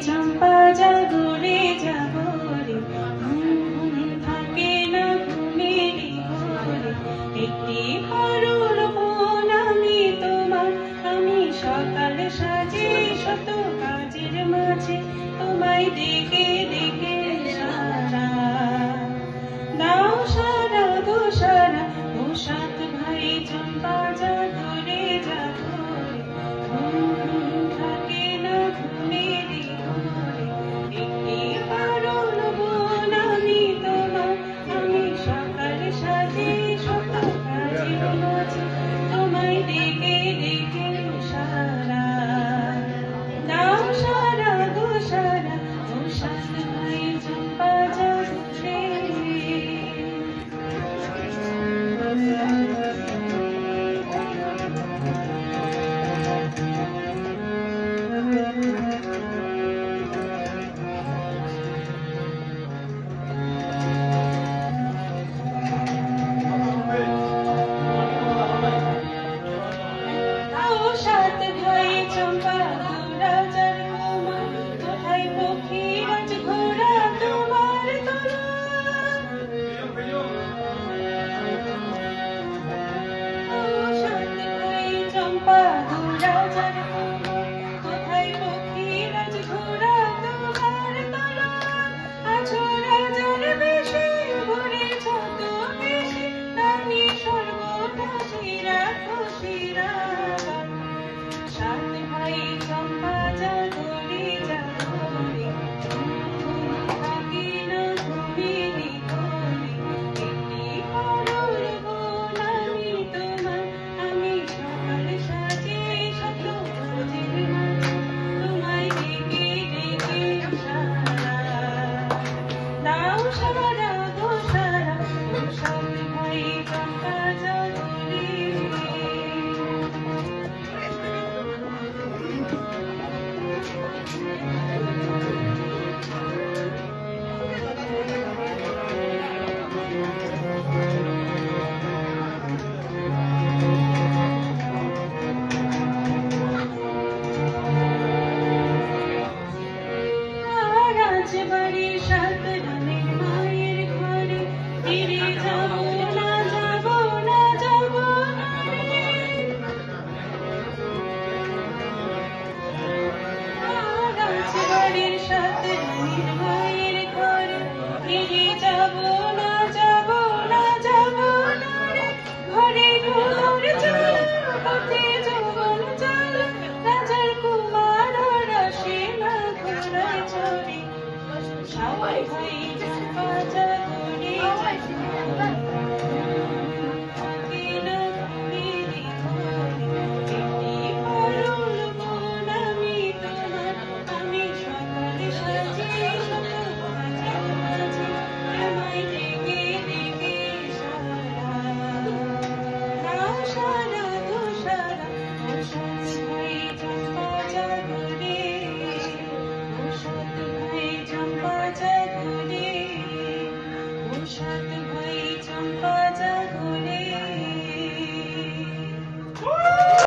চম্পা জাগরে জাগরে ঘুম থাকে না ঘুমেরই ঘরে একটি করুণ ফোন আমি তোমার আমি সকাল সাজে শত কাজের মাঝে তোমায় ডেকে ডেকে সারা দাও সারা গো সারা ও সাত ভাই চম্পা জাগরে জাগরে ঘুম থাকে না ঘুমেরই ঘরে একটি করুণ ফোন আমি তোমার আমি সকাল সাজে শত কাজের মাঝে তোমায় ডেকে ডেকে সারা দাও সারা গো সারা ও সাত ভাই চম্পা জাগরে সাত ভাই চম্পা রাজার কুমার কোথায় পক্ষীরাজ ঘোড়া তোমার তলা সাত ভাই চম্পা রাজার কুমার কোথায় পক্ষীরাজ ঘোড়া তোমার তলা আছো রাজার বেশে ঘুরে যত বেশি রানী সর্বদাসীরা খুশিরা সাত ভাই চম্পা জাগরে জাগরে ঘুম থাকে না ঘুমেরই ঘরে একটি করুণ ফোন আমি তোমার আমি সকাল সাজে শত কাজের মাঝে তোমায় ডেকে ডেকে সারা দাও সারা গো সারা ও সাত ভাই চম্পা জাগরে রাজবাড়ির সাত রানীর মায়ের ঘরে ফিরে যাব না যাব না যাব না রাজবাড়ির সাত রানীর মায়ের ঘরে ফিরে যাব না যাব না যাব না ঘরে ঘোর চল পথে যৌবন চল রাজার কুমার রাশে না ঘোড়ায় চড়ে সবাই ভাই চম্পা জাগরে থাকে না ঘুমেরই ঘরে একটি করুণ ফোন আমি তোমার আমি সকাল সাজে শত কাজের মাঝে তোমায় ডেকে ডেকে সারা দাও সারা গো সারা ও সাত ভাই চম্পা জাগরে